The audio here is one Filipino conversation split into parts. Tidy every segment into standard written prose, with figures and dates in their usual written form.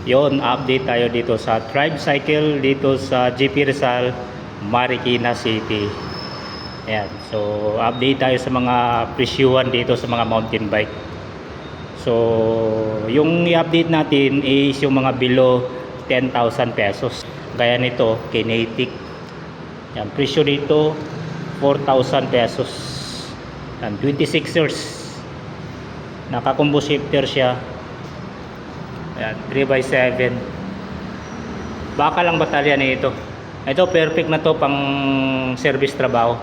Yon, update tayo dito sa tricycle dito sa GP Rizal, Marikina City. Ayan, so update tayo sa mga presyuhan dito sa mga mountain bike. So yung i-update natin is yung mga below 10,000 pesos. Gaya nito, Kinetic. Yan, presyo dito 4,000 pesos. Yan, 26ers. Naka-combo shifter siya. Ayan, 3x7. Baka lang batalya nito. Ito perfect na to pang service trabaho.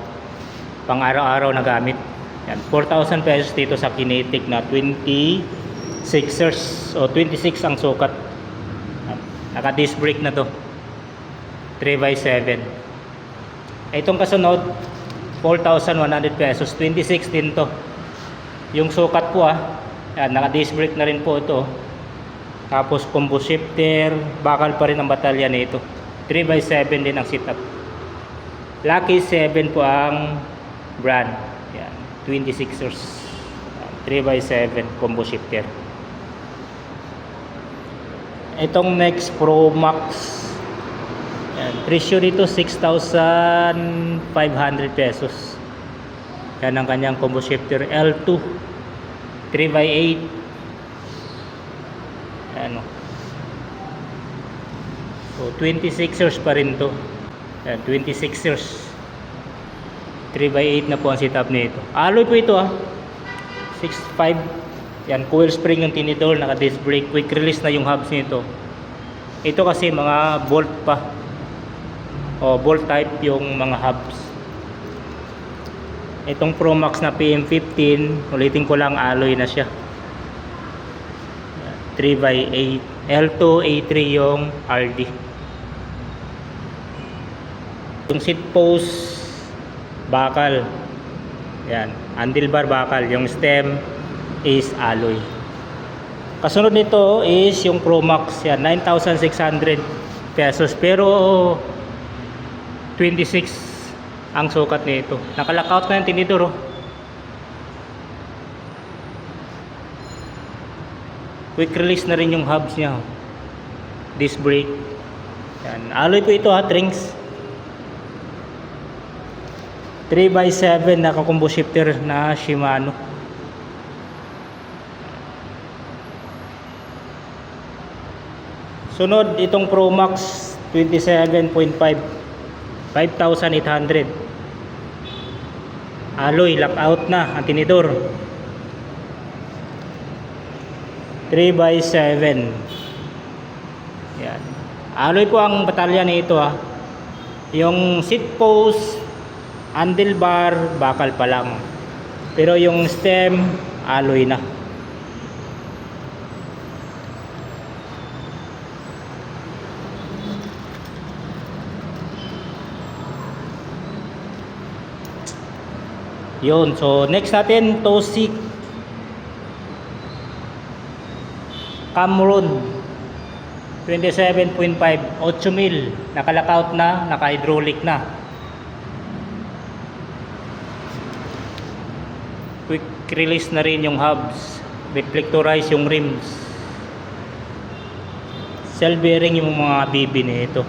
Pang araw-araw na gamit. Ayan, 4,000 pesos dito sa Kinetic na 26ers o 26 ang sukat. Naka disc brake na to. 3x7. Itong kasunod 4,100 pesos, 26 din to. Yung sukat po Ayan, naka disc brake na rin po ito. Tapos combo shifter, bakal pa rin ang batalya nito. 3x7 din ang setup. Lucky 7 po ang brand. Yan, 26ers. 3x7 combo shifter. Itong next Pro Max. Yan, presyo dito 6,500 pesos. Yan ang kanyang combo shifter L2 3x8. Ano, so 26ers pa rin to. Yan, 26ers 3x8 na po ang setup nito. Alloy po ito 6.5. Yan, coil spring yung tinidor, naka disc brake, quick release na yung hubs nito. Ito kasi mga bolt pa o bolt type yung mga hubs. Itong Pro Max na PM15, ulitin ko lang, alloy na siya. 3x8. L2, A3 yung RD. Yung seat post, bakal. Yan. Handlebar bakal. Yung stem is alloy. Kasunod nito is yung Pro Max. Yan. 9,600 pesos. Pero 26 ang sukat nito. Nakalockout na yung tinidor. Quick release na rin yung hubs niya. Disc brake. Yan. Alloy po ito Trinks. 3x7 naka-combo shifter na Shimano. Sunod itong Pro Max 27.5. 5,800. Alloy, lockout na ang tinidor. 3x7. Yan. Alloy po ang batalya nito Yung seat post, handlebar, bakal pa lang. Pero yung stem, alloy na. Yun. So next natin, Tosik Cameron 27.5, 8,000, naka-lockout na, naka-hydraulic na. Quick release na rin yung hubs, reflectorize yung rims, cell bearing yung mga bibi nito.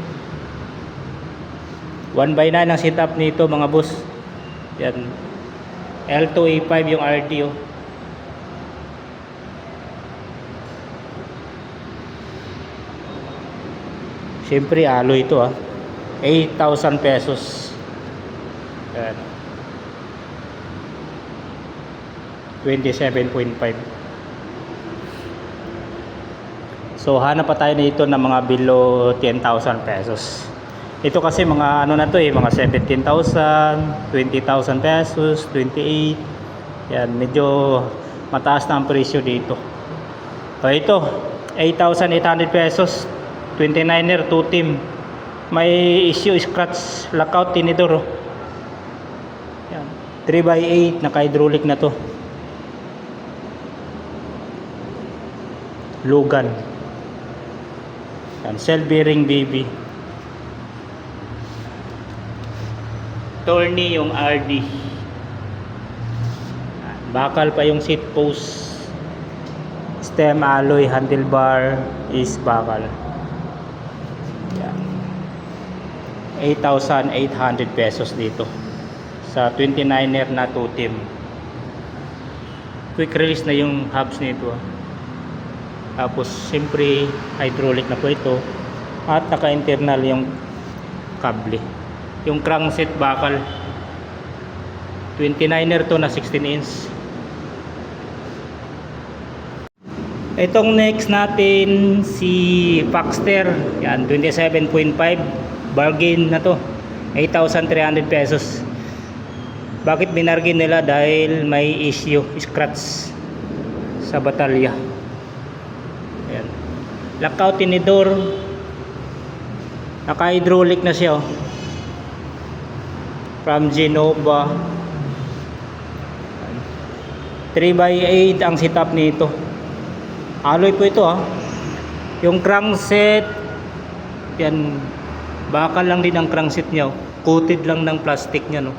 1x9 ang setup nito mga boss. Yan. L2 A5 yung RD Siyempre alloy ito 8,000 pesos. Ayan. 27.5. So hanap pa tayo nito ng mga below 10,000 pesos. Ito kasi mga ano na to mga 17,000, 20,000 pesos, 28. Yan, medyo mataas na ang presyo dito. So ito, 8,800 pesos. 29er 2 team. May issue, scratch, lockout tinidor Yan. 3x8 naka-hydraulic na to. Logan. Yan, cell bearing baby. Torney yung RD. Bakal pa yung seat post. Stem alloy handlebar is bakal. Yan. 8,800 pesos dito sa 29er na 2-team. Quick release na yung hubs nito. Tapos siyempre hydraulic na po ito at naka-internal yung kable. Yung crankset bakal 29er to na 16 inch. Itong next natin si Paxter. Yan 27.5 bargain na to. 8,300 pesos. Bakit binargain nila? Dahil may issue, scratch sa batalya. Ayan. Lockout tinidor. Naka-hydraulic na siya. From Genova. 3x8 ang setup nito. Alloy po ito Yung crankset, yan, bakal lang din ang crankset niya. Coated lang ng plastic niya, no.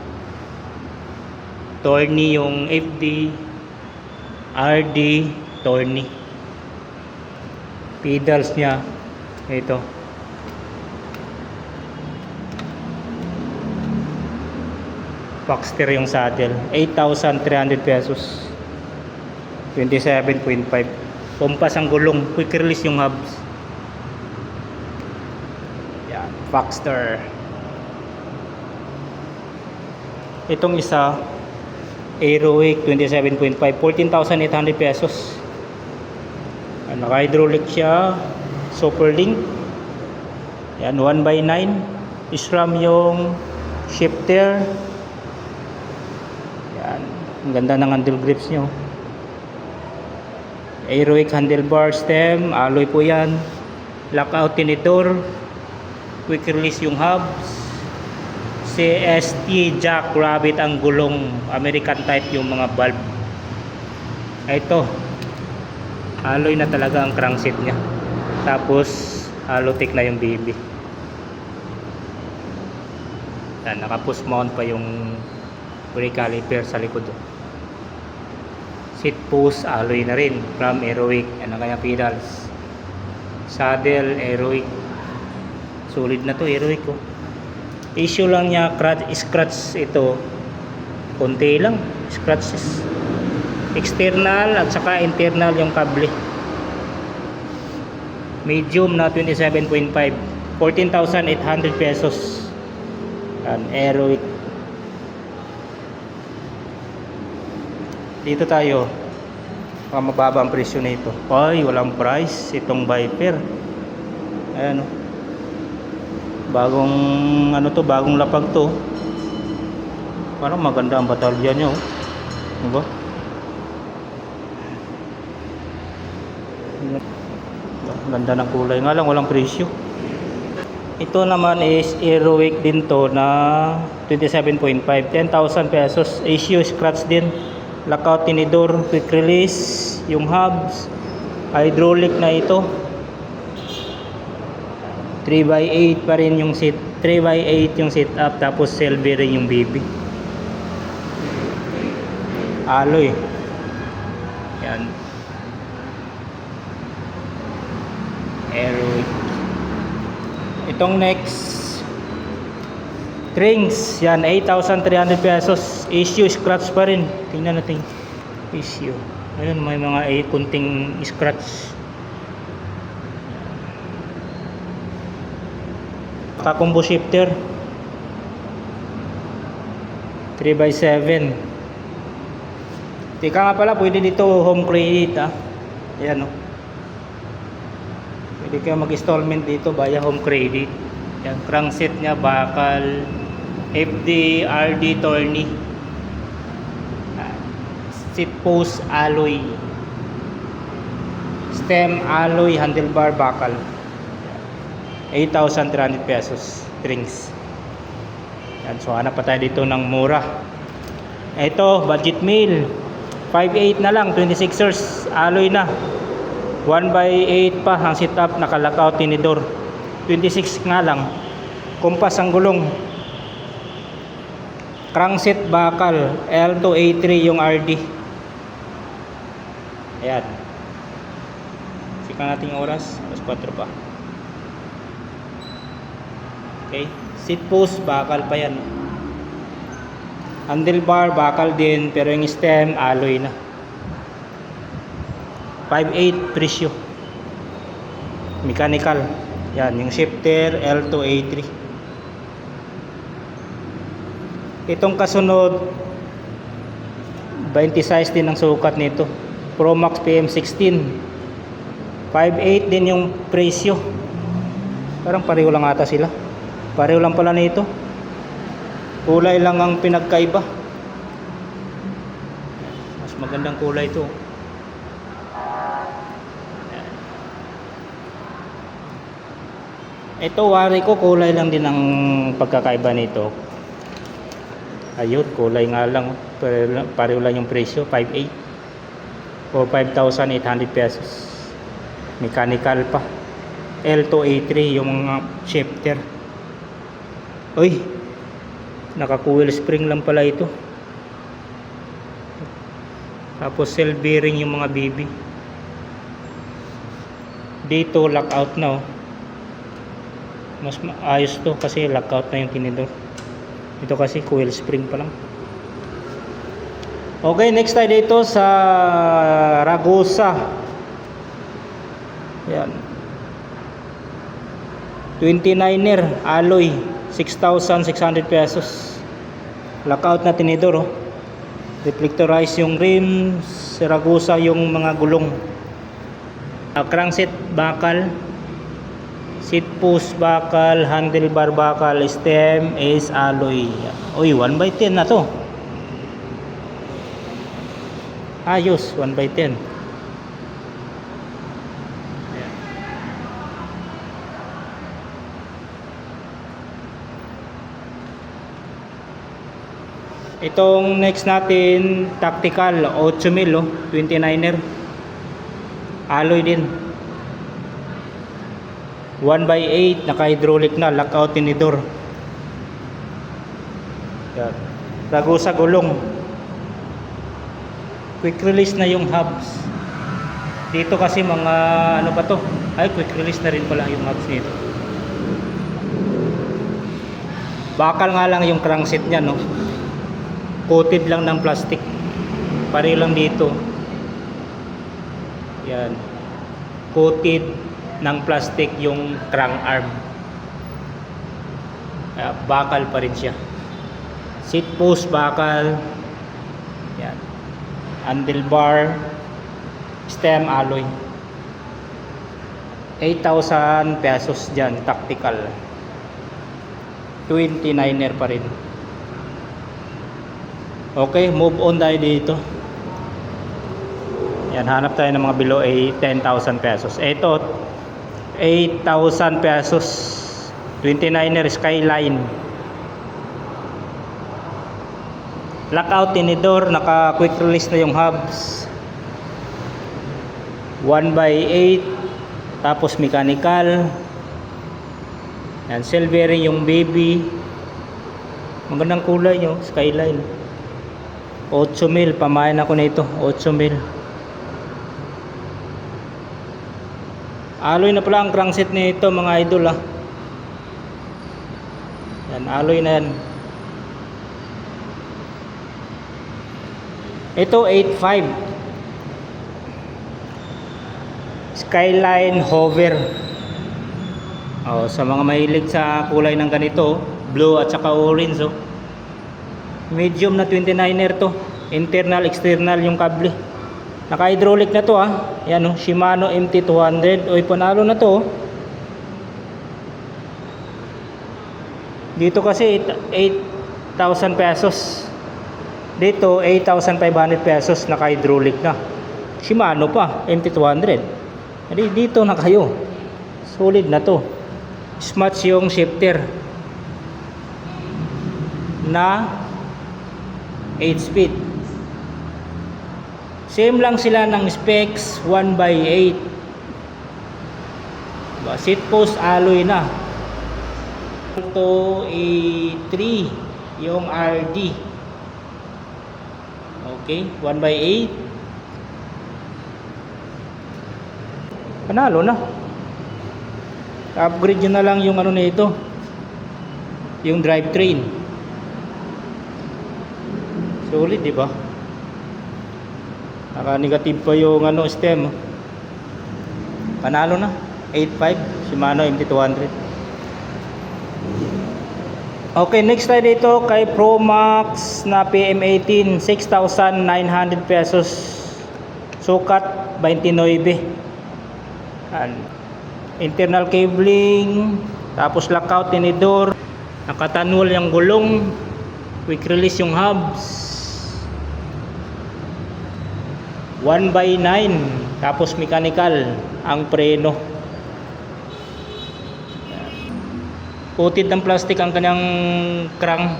Torney yung FD, RD, torney. Pedals niya, ito. Paxter yung saddle, 8,300 pesos. 27.5. Kompas ang gulong, quick release yung hubs. Yan, Paxter. Itong isa Aerowick 27.5, 14,800 pesos. Naka-hydraulic siya, super link. Yan, 1x9. SRAM yung shifter. Yan, ang ganda ng handle grips nyo. Aerowick handlebar stem, alloy po yan. Lockout tinidor, quick release yung hubs. CST jack rabbit ang gulong, American type yung mga valve. Ito, alloy na talaga ang crankset nya. Tapos Halotech na yung baby. Yan, naka-push mount pa yung brake caliper sa likod. Seat post alloy na rin from Aerowick. Yan ang kanyang pedals. Saddle Aerowick. Solid na to Aerowick. Issue lang niya scratch ito. Konti lang scratches. External at saka internal yung kable. Medium na 27.5, 14,800 pesos. Yan, Aerowick. Dito tayo. Mababa ang presyo nito. Ay, walang price itong Viper. Ayan bagong bagong lapag to. Parang maganda ang batalya niya diba? Ganda ng kulay nga lang, walang presyo. Ito naman is Aerowick din to na 27.5, 10,000 pesos. Issue scratch din. Lockout tinidor, quick release yung hubs, hydraulic na ito. 3x8 pa rin yung seat, 3x8 yung setup, tapos silver rin yung baby. Alloy. Yan. Aerowick. Itong next Trings, yan 8,300 pesos. Issue scratch pa rin. Tingnan natin issue. Ayun, may mga kunting scratch. Combo shifter 3x7. Tika nga pala, pwede dito home credit ayan pwede kayo mag installment dito via home credit. Yan, crankset nya bakal, FD, RD torney, seat post alloy, stem alloy, handlebar bakal. 8,300 pesos Trings. Yan, so hanap pa tayo dito ng mura. Ito budget meal 5.8 na lang, 26ers alloy na, 1x8 pa ang setup, naka-lockout tinidor, 26 nga lang. Kompas ang gulong, crankset bakal, L2A3 yung RD. Ayan, Check na natin yung oras. Alas 4 pa. Okay. Seat post, bakal pa yan. Handlebar, bakal din. Pero yung stem, alloy na. 5.8 presyo. Mechanical. Yan, yung shifter L2 A3. Itong kasunod 20 size din ang sukat nito. Pro Max PM16. 5.8 din yung presyo. Parang pareho lang ata sila. Pareho lang pala nito. Kulay lang ang pinagkaiba. Mas magandang kulay ito. Ito wari ko kulay lang din ang pagkakaiba nito. Ayun, kulay nga lang. Pareho lang yung presyo, 5.8 o 5,800 pesos. Mechanical pa. L2 A3 yung mga shifter. Uy, naka-coil spring lang pala ito. Tapos cell bearing yung mga BB. Dito lockout na oh. Mas ayos to kasi lockout na yung tinidor. Ito kasi coil spring pa lang. Okay, next tayo dito sa Ragusa. Yan. 29er alloy, 6,600 pesos. Lockout na tinidor oh. Reflectorize yung rims, Ragusa yung mga gulong. Crankset bakal. Seat post bakal, handlebar bakal, stem is alloy. Uy, 1/10 na to. Ayos, 1/10. Itong next natin, tactical, 8mm, 29er. Alloy din. 1/8, naka-hydraulic na, lockout tinidor. Yan. Ragusa gulong. Quick release na yung hubs. Dito kasi mga ano pa to? Ay, quick release na rin pala yung hubs nito. Bakal nga lang yung crankset niya, no? Coated lang ng plastic. Pareho lang dito. Yan. Coated ng plastic yung crank arm. Bakal pa rin siya. Seat post bakal. Yan. Handlebar, stem alloy. 8,000 pesos dyan, tactical. 29er pa rin. Okay, move on tayo dito. Yan, hanap tayo ng mga below 10,000 pesos. Ito 8,000 pesos. 29er Skyline. Lockout tinidor, naka quick release na yung hubs. 1/8, tapos mechanical. Yan, cell bearing yung baby. Magandang kulay nyo, Skyline. 8mm, pamain ako nito, 8mm. Alloy na pala ang crankset nito mga idol ah. Yan, alloy na yan. Ito 8.5 Skyline Hover. Sa mga mahilig sa kulay ng ganito, blue at saka orange oh. Medium na 29er to. Internal, external yung kable. Naka-hydraulic na to ah. Yan oh, Shimano MT200. Oy, panalo na to oh. Dito kasi 8,000 pesos. Dito 8,500 pesos, naka-hydraulic na. Shimano pa, MT200. Dito na kayo. Solid na to. Smart yung shifter na 8 speed. Same lang sila ng specs, 1/8. Seat post alloy na. Ito A3 yung RD. Okay, 1/8. Panalo na. Upgrade nyo na lang yung ano nito, yung drivetrain. Solid, di ba? Naka-negative pa yung ano stem. Panalo na. 8.5 Shimano MT200. Okay, next tayo dito kay Promax na PM18, 6,900 pesos. Sukat 29. Internal cabling, tapos lockout tinidor, nakatanwal yung gulong, quick release yung hubs. 1x9, tapos mechanical ang preno. Coated ng plastic ang kanyang crank,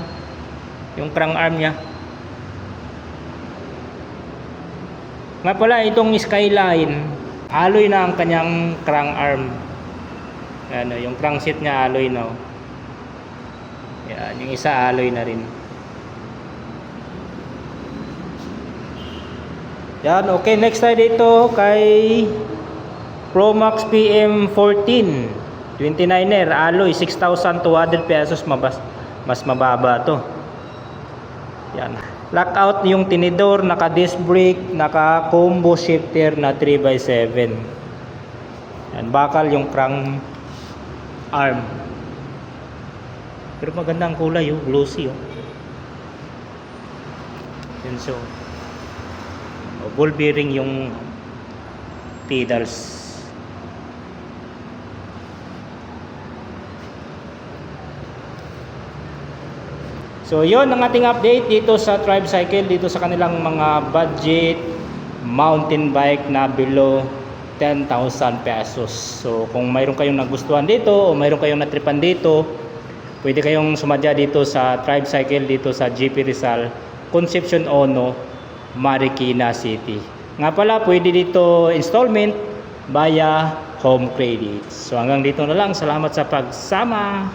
yung crank arm niya. Nga pala, itong Skyline, alloy na ang kanyang crank arm. Ano, yung crankset niya alloy na. Yan, yung isa alloy na rin. Yan, okay, next tayo dito kay Promax PM14 29er alloy, 6,200 pesos, mas mababa to. Yan. Lockout yung tinidor, naka disc brake, naka combo shifter na 3x7. Yan, bakal yung crank arm. Pero maganda ang kulay, oh, glossy, oh. Yan, so ball bearing yung pedals. So yon ang ating update dito sa Tribe Cycle, dito sa kanilang mga budget mountain bike na below 10,000 pesos. So kung mayroon kayong nagustuhan dito o mayroon kayong natripan dito, pwede kayong sumadya dito sa Tribe Cycle dito sa GP Rizal, Concepcion Ono, Marikina City. Nga pala, pwede dito installment via home credits. So hanggang dito na lang. Salamat sa pagsama.